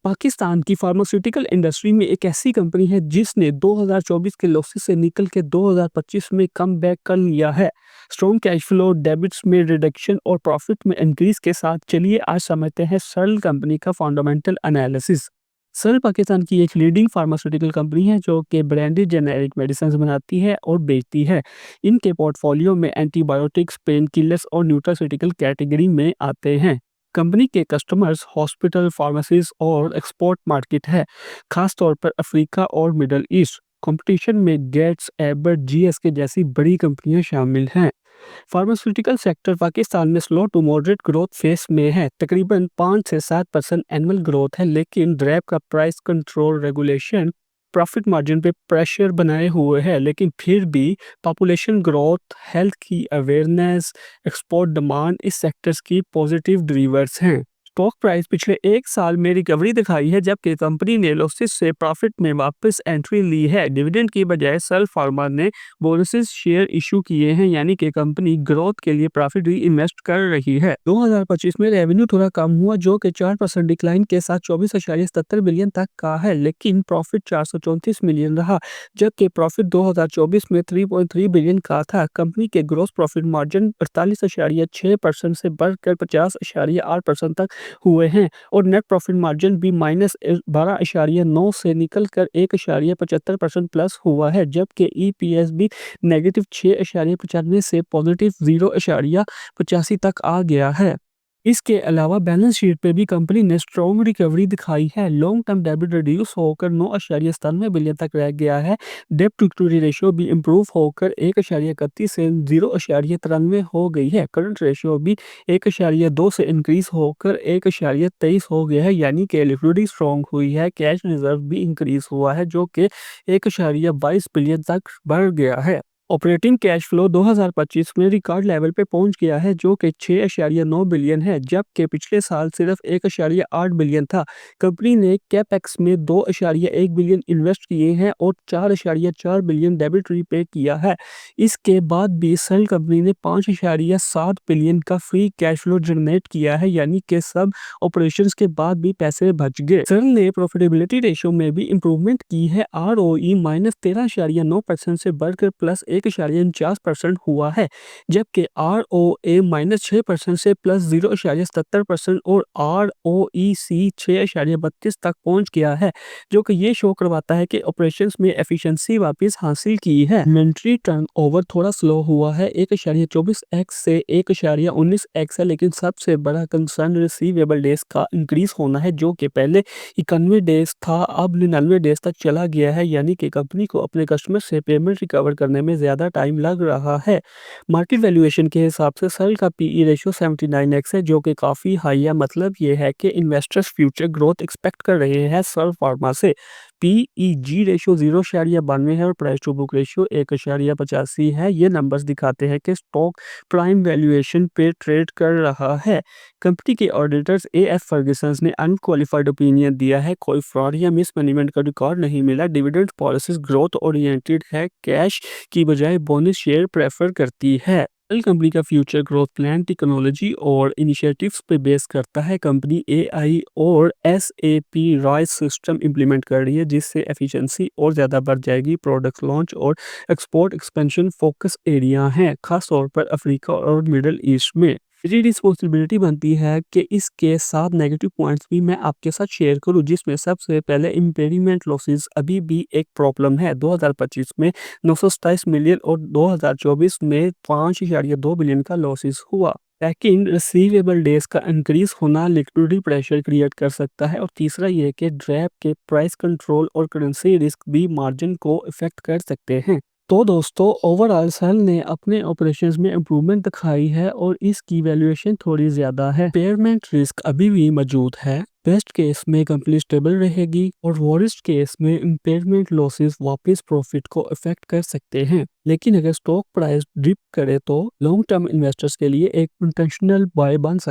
पाकिस्तान की pharmaceutical industry में एक ऐसी कंपनी है जिसने 2024 के लॉसेस से निकल के 2025 में कम बैक कर लिया है। स्ट्रॉन्ग कैश फ्लो, डेबिट्स में रिडक्शन और प्रॉफिट में इंक्रीज के साथ चलिए आज समझते हैं सरल कंपनी का फंडामेंटल एनालिसिस। सरल पाकिस्तान की एक लीडिंग फार्मास्यूटिकल कंपनी है जो कि ब्रांडेड जेनेरिक मेडिसिन बनाती है और बेचती है। इनके पोर्टफोलियो में एंटीबायोटिक्स, पेन किलर्स और न्यूट्रास्यूटिकल कैटेगरी में आते हैं। कंपनी के कस्टमर्स हॉस्पिटल, फार्मेसीज और एक्सपोर्ट मार्केट है, खास तौर पर अफ्रीका और मिडल ईस्ट। कंपटीशन में गेट्स, एबट, जीएसके जैसी बड़ी कंपनियां शामिल हैं। फार्मास्यूटिकल सेक्टर पाकिस्तान में slow to moderate growth phase में है, तकरीबन 5 से 7% एनुअल ग्रोथ है, लेकिन ड्रैग का price control regulation profit margin पे प्रेशर बनाए हुए है। लेकिन फिर भी पॉपुलेशन ग्रोथ, हेल्थ की अवेयरनेस, एक्सपोर्ट डिमांड इस सेक्टर्स की पॉजिटिव ड्रीवर्स हैं। स्टॉक प्राइस पिछले एक साल में रिकवरी दिखाई है, जबकि कंपनी ने लॉसेस से प्रॉफिट में वापस एंट्री ली है। डिविडेंड की बजाय सल फार्मा ने बोनसेस शेयर इशू किए हैं, यानी कि कंपनी ग्रोथ के लिए प्रॉफिट री इन्वेस्ट कर रही है। 2025 में रेवेन्यू थोड़ा कम हुआ, जो कि 4% डिक्लाइन के साथ 24.77 बिलियन तक का है, लेकिन प्रॉफिट 434 मिलियन रहा, जबकि प्रॉफिट 2024 में 3.3 बिलियन का था। कंपनी के ग्रॉस प्रॉफिट मार्जिन 48.6% से बढ़कर 50.8% तक हुए हैं और नेट प्रॉफिट मार्जिन भी -12.9 से निकलकर 1.75% प्लस हुआ है, जबकि ईपीएस भी -6.95 से पॉजिटिव 0.85 तक आ गया है। इसके अलावा बैलेंस शीट पे भी कंपनी ने स्ट्रॉन्ग रिकवरी दिखाई है। लॉन्ग टर्म डेब्ट रिड्यूस होकर 9.97 बिलियन तक रह गया है। डेब्ट टू इक्विटी रेशियो भी इम्प्रूव होकर 1.31 से 0.93 हो गई है। करंट रेशियो भी 1.2 से इंक्रीज होकर 1.23 हो गया है, यानी कि लिक्विडिटी स्ट्रॉन्ग हुई है। कैश रिजर्व भी इंक्रीज हुआ है, जो कि 1.22 बिलियन तक बढ़ गया है। ऑपरेटिंग कैश फ्लो 2025 में रिकॉर्ड लेवल पे पहुंच गया है, जो कि 6.9 बिलियन है, जबकि पिछले साल सिर्फ 1.8 बिलियन था। कंपनी ने कैपेक्स में 2.1 बिलियन इन्वेस्ट किए हैं और 4.4 बिलियन डेबिट रीपे किया है। इसके बाद भी सेल कंपनी ने 5.7 बिलियन का फ्री कैश फ्लो जनरेट किया है, यानी कि सब ऑपरेशंस के बाद भी पैसे बच गए। सेल ने प्रॉफिटेबिलिटी रेशियो में भी इंप्रूवमेंट की है। आरओई -13.9% से बढ़कर +1.49% हुआ है, जबकि आरओए -6% से +0.77% और आरओईसी 6.32 तक पहुंच गया है, जो कि ये शो करवाता है कि ऑपरेशंस में एफिशिएंसी वापस हासिल की है। इन्वेंट्री टर्नओवर थोड़ा स्लो हुआ है, 1.24x से 1.19x है, लेकिन सबसे बड़ा कंसर्न रिसीवेबल डेज का इंक्रीज होना है, जो कि पहले 91 डेज था, अब 99 डेज तक चला गया है, यानी कि कंपनी को अपने कस्टमर से पेमेंट रिकवर करने में ज़्यादा टाइम लग रहा है। मार्केट वैल्यूएशन के हिसाब से सेल का पीई रेशियो 79x है, जो कि काफ़ी हाई है। मतलब ये है कि इन्वेस्टर्स फ्यूचर ग्रोथ एक्सपेक्ट कर रहे हैं सल फार्मा से। पीईजी रेशियो 0.92 है और प्राइस टू बुक रेशियो 1.85 है। ये नंबर्स दिखाते हैं कि स्टॉक प्राइम वैल्यूएशन पे ट्रेड कर रहा है। कंपनी के ऑडिटर्स एएफ फर्ग्यूसन ने अनक्वालिफाइड ओपिनियन दिया है, कोई फ्रॉड या मिसमैनेजमेंट का रिकॉर्ड नहीं मिला। डिविडेंड पॉलिसीज ग्रोथ ओरिएंटेड है, कैश की बजाय बोनस शेयर प्रेफर करती है। सेल कंपनी का फ्यूचर ग्रोथ प्लान टेक्नोलॉजी और इनिशिएटिव्स पे बेस करता है। कंपनी एआई और एसएपी राइज सिस्टम इंप्लीमेंट कर रही है, जिससे एफिशिएंसी और ज़्यादा बढ़ जाएगी। प्रोडक्ट लॉन्च और एक्सपोर्ट एक्सपेंशन फोकस एरिया हैं, खासतौर पर अफ्रीका और मिडल ईस्ट में। मेरी रिस्पॉन्सिबिलिटी बनती है कि इसके साथ नेगेटिव पॉइंट्स भी मैं आपके साथ शेयर करूं, जिसमें सबसे पहले इम्पेयरमेंट लॉसेस अभी भी एक प्रॉब्लम है। 2025 में 927 मिलियन और 2024 में 5.2 बिलियन का लॉसेस हुआ। सेकंड, रिसीवेबल डेज का इंक्रीज होना लिक्विडिटी प्रेशर क्रिएट कर सकता है। और तीसरा ये है कि ड्रैप के प्राइस कंट्रोल और करेंसी रिस्क भी मार्जिन को इफेक्ट कर सकते हैं। तो दोस्तों, ओवरऑल सेल ने अपने ऑपरेशंस में इम्प्रूवमेंट दिखाई है और इसकी वैल्यूएशन थोड़ी ज़्यादा है। इम्पेयरमेंट रिस्क अभी भी मौजूद है। बेस्ट केस में कंपनी स्टेबल रहेगी और वरिस्ट केस में इम्पेयरमेंट लॉसेस वापस प्रॉफिट को इफेक्ट कर सकते हैं। लेकिन अगर स्टॉक प्राइस डिप करे तो लॉन्ग टर्म इन्वेस्टर्स के लिए एक इंटेंशनल बाय बन सकता है।